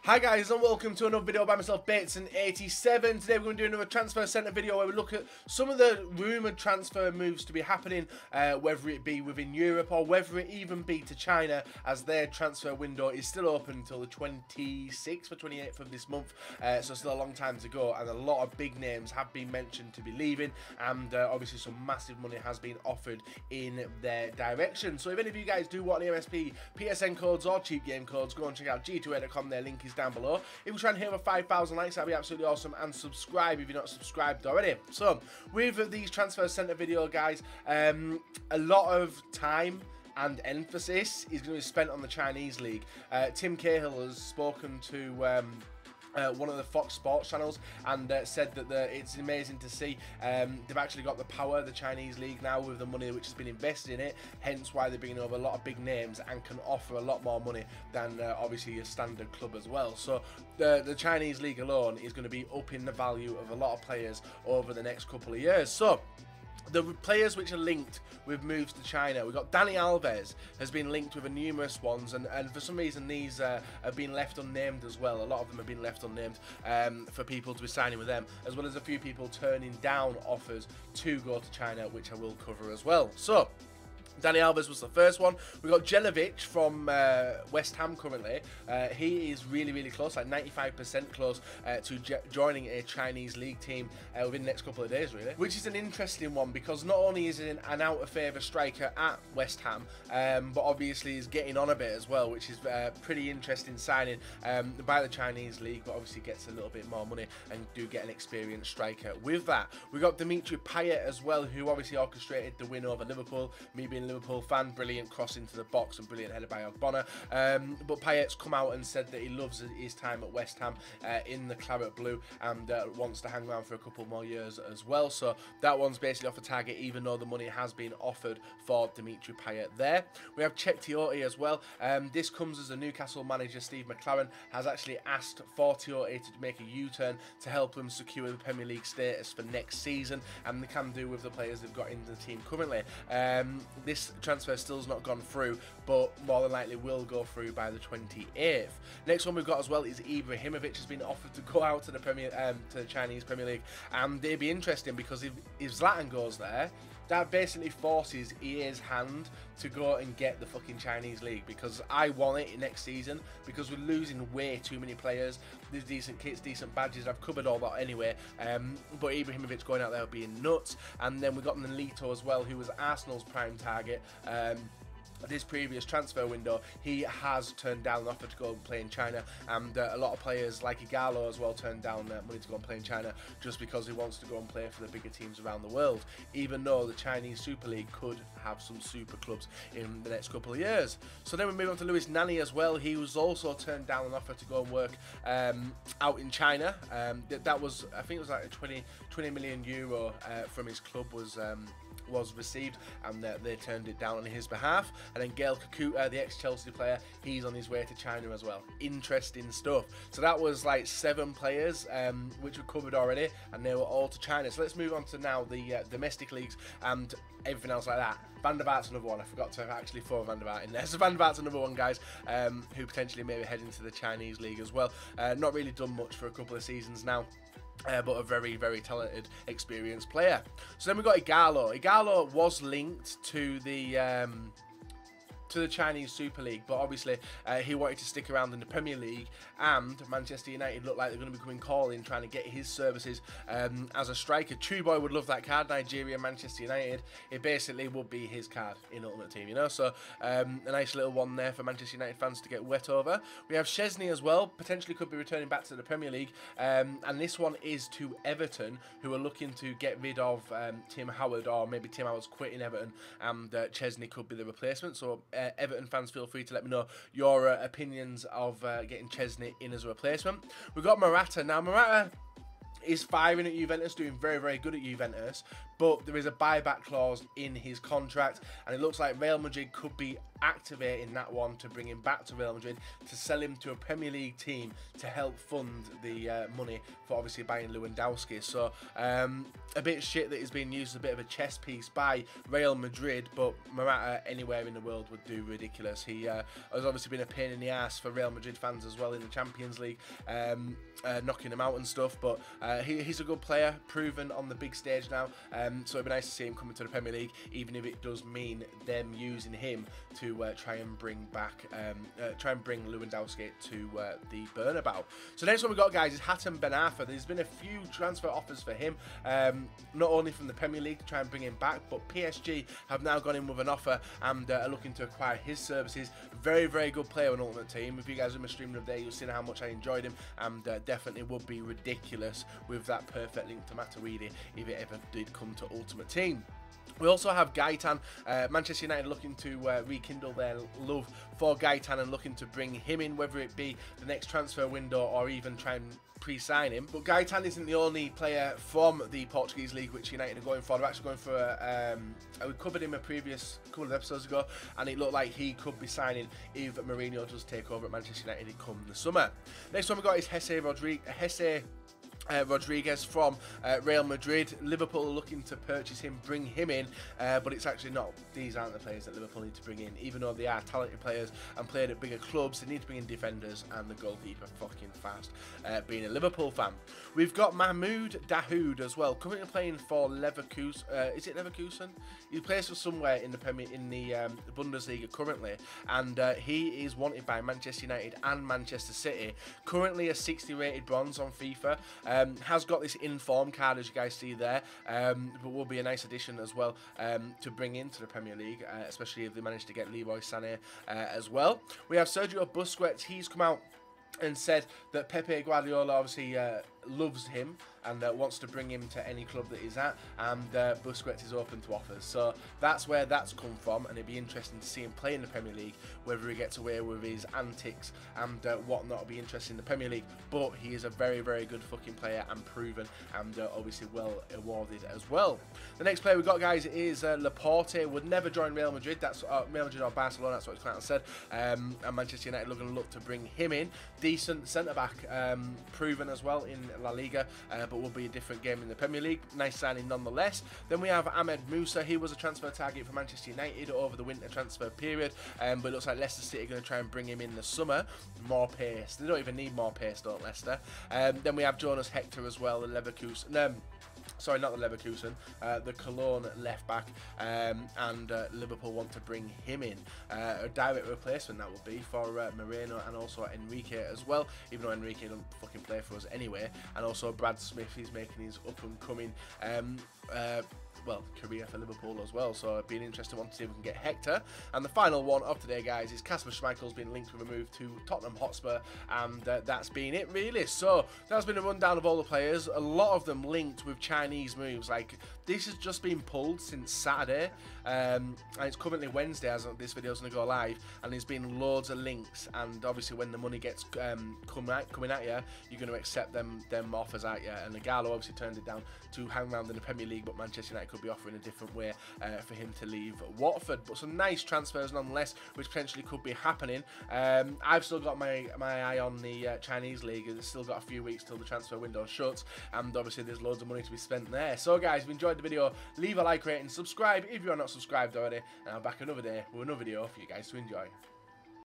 Hi guys and welcome to another video by myself, Bateson87. Today we're going to do another transfer centre video where we look at some of the rumoured transfer moves to be happening, whether it be within Europe or whether it even be to China, as their transfer window is still open until the 26th or 28th of this month, so still a long time to go, and a lot of big names have been mentioned to be leaving, and obviously some massive money has been offered in their direction. So if any of you guys do want MSP, PSN codes or cheap game codes, go and check out g2a.com, their link is down below. If we try and hit over 5,000 likes, that'd be absolutely awesome, and subscribe if you're not subscribed already. So with these transfer centre video guys, a lot of time and emphasis is going to be spent on the Chinese league. Tim Cahill has spoken to one of the Fox Sports channels and said that it's amazing to see they've actually got the power of the Chinese league now with the money which has been invested in it, hence why they're bringing over a lot of big names and can offer a lot more money than obviously a standard club as well. So the Chinese league alone is going to be upping the value of a lot of players over the next couple of years. So the players which are linked with moves to China, we've got Dani Alves has been linked with numerous ones, and for some reason these have been left unnamed as well. A lot of them have been left unnamed for people to be signing with them, as well as a few people turning down offers to go to China, which I will cover as well. So Dani Alves was the first one. We've got Jelovic from West Ham currently. He is really close, like 95% close to joining a Chinese league team within the next couple of days, really. Which is an interesting one, because not only is it an out-of-favour striker at West Ham, but obviously is getting on a bit as well, which is pretty interesting signing by the Chinese league, but obviously gets a little bit more money and do get an experienced striker with that. We've got Dimitri Payet as well, who obviously orchestrated the win over Liverpool. Me being a Liverpool fan, brilliant cross into the box and brilliant header by Ogbonna. But Payet's come out and said that he loves his time at West Ham in the claret blue, and wants to hang around for a couple more years as well. So that one's basically off a target, even though the money has been offered for Dimitri Payet there. We have TOTY as well. This comes as a Newcastle manager, Steve McLaren, has actually asked for TOTY to make a U-turn to help them secure the Premier League status for next season, and they can do with the players they've got in the team currently. This transfer still's not gone through, but more than likely will go through by the 28th. Next one we've got as well is Ibrahimovic has been offered to go out to the Chinese Premier League, and it'd be interesting because if Zlatan goes there, that basically forces EA's hand to go and get the fucking Chinese league, because I want it next season, because we're losing way too many players. There's decent kits, decent badges, I've covered all that anyway, but Ibrahimovic going out there would be nuts. And then we've got Nolito as well, who was Arsenal's prime target. This previous transfer window, he has turned down an offer to go and play in China, and a lot of players like Igalo as well turned down money to go and play in China, just because he wants to go and play for the bigger teams around the world, even though the Chinese Super League could have some super clubs in the next couple of years. So then we move on to Luis Nani as well. He was also turned down an offer to go and work out in China. That was, I think it was like a 20 million euro from his club was received, and they turned it down on his behalf. And then Gael Kakuta, the ex-Chelsea player, he's on his way to China as well. Interesting stuff. So that was like 7 players which were covered already, and they were all to China. So let's move on to now the domestic leagues and everything else like that. Van der Vaart's another one. I forgot to actually throw Van der Vaart in there. So Van der Vaart's another one, guys, who potentially may be heading to the Chinese league as well. Not really done much for a couple of seasons now. But a very talented, experienced player. So then we've got Igalo. Igalo was linked to the Chinese Super League, but obviously he wanted to stick around in the Premier League, and Manchester United look like they're going to be coming calling, trying to get his services as a striker. Chuboy would love that card. Nigeria, Manchester United, it basically would be his card in Ultimate Team, you know. So a nice little one there for Manchester United fans to get wet over. We have Szczesny as well, potentially could be returning back to the Premier League, and this one is to Everton, who are looking to get rid of Tim Howard, or maybe Tim Howard's quitting Everton, and Szczesny could be the replacement. So Everton fans, feel free to let me know your opinions of getting Szczesny in as a replacement. We've got MORATA. Now, MORATA is firing at Juventus, doing very good at Juventus, but there is a buyback clause in his contract, and it looks like Real Madrid could be activating that one to bring him back to Real Madrid, to sell him to a Premier League team to help fund the money for obviously buying Lewandowski. So a bit shit that he's being used as a bit of a chess piece by Real Madrid, but MORATA anywhere in the world would do ridiculous. He has obviously been a pain in the ass for Real Madrid fans as well in the Champions League, knocking him out and stuff, but he's a good player, proven on the big stage now, so it'd be nice to see him coming to the Premier League, even if it does mean them using him to try and bring Lewandowski to the Bernabeu. So next one we got, guys, is Hatem Ben Arfa. There's been a few transfer offers for him, not only from the Premier League to try and bring him back, but PSG have now gone in with an offer and are looking to acquire his services. Very, very good player on Ultimate Team. If you guys are in my stream of the day, you'll see how much I enjoyed him, and definitely would be ridiculous with that perfect link to Matuidi if it ever did come to Ultimate Team. We also have Gaetan. Manchester United looking to rekindle their love for Gaetan and looking to bring him in, whether it be the next transfer window or even try and pre-sign him. But Gaetan isn't the only player from the Portuguese league which United are going for. They're actually going for we covered him a previous couple of episodes ago, and it looked like he could be signing if Mourinho does take over at Manchester United come the summer. Next one we got is Rodriguez from Real Madrid. Liverpool are looking to purchase him, bring him in, but it's actually not. These aren't the players that Liverpool need to bring in, even though they are talented players and played at bigger clubs. They need to bring in defenders and the goalkeeper fucking fast. Being a Liverpool fan, we've got Mahmoud Dahoud as well, currently playing for Leverkusen. Is it Leverkusen? He plays for somewhere in the Bundesliga currently, and he is wanted by Manchester United and Manchester City. Currently a 60 rated bronze on FIFA. Has got this inform card, as you guys see there, but will be a nice addition as well to bring into the Premier League, especially if they manage to get Leroy Sané as well. We have Sergio Busquets. He's come out and said that Pepe Guardiola obviously loves him and wants to bring him to any club that he's at, and Busquets is open to offers. So that's where that's come from, and it'd be interesting to see him play in the Premier League, whether he gets away with his antics and whatnot. It'll be interesting in the Premier League, but he is a very, very good fucking player and proven, and obviously well awarded as well. The next player we got, guys, is Laporte. Would never join Real Madrid. That's Real Madrid or Barcelona. That's what his client said. And Manchester United looking to look to bring him in. Decent centre back, proven as well in La Liga, but will be a different game in the Premier League. Nice signing nonetheless. Then we have Ahmed Musa. He was a transfer target for Manchester United over the winter transfer period, but it looks like Leicester City are going to try and bring him in the summer. More pace. They don't even need more pace, don't Leicester? Then we have Jonas Hector as well, the Leverkusen. Sorry, not the Leverkusen, the Cologne left back, and Liverpool want to bring him in. A direct replacement that would be for Moreno and also Enrique as well, even though Enrique don't fucking play for us anyway. And also Brad Smith, he's making his up and coming career for Liverpool as well, so it'd be an interesting one to see if we can get Hector. And the final one of today, guys, is Kasper Schmeichel's been linked with a move to Tottenham Hotspur, and that's been it really. So that's been a rundown of all the players, a lot of them linked with Chinese moves. Like, this has just been pulled since Saturday, and it's currently Wednesday as this video's going to go live, and there's been loads of links, and obviously when the money gets coming at you, you're going to accept them offers at you. And Nagalo obviously turned it down to hang around in the Premier League, but Manchester United could be offering a different way for him to leave Watford. But some nice transfers nonetheless, which potentially could be happening. I've still got my eye on the Chinese league. It's still got a few weeks till the transfer window shuts, and obviously there's loads of money to be spent there. So guys, if you enjoyed the video, leave a like, rate and subscribe if you're not subscribed already, and I'll back another day with another video for you guys to enjoy.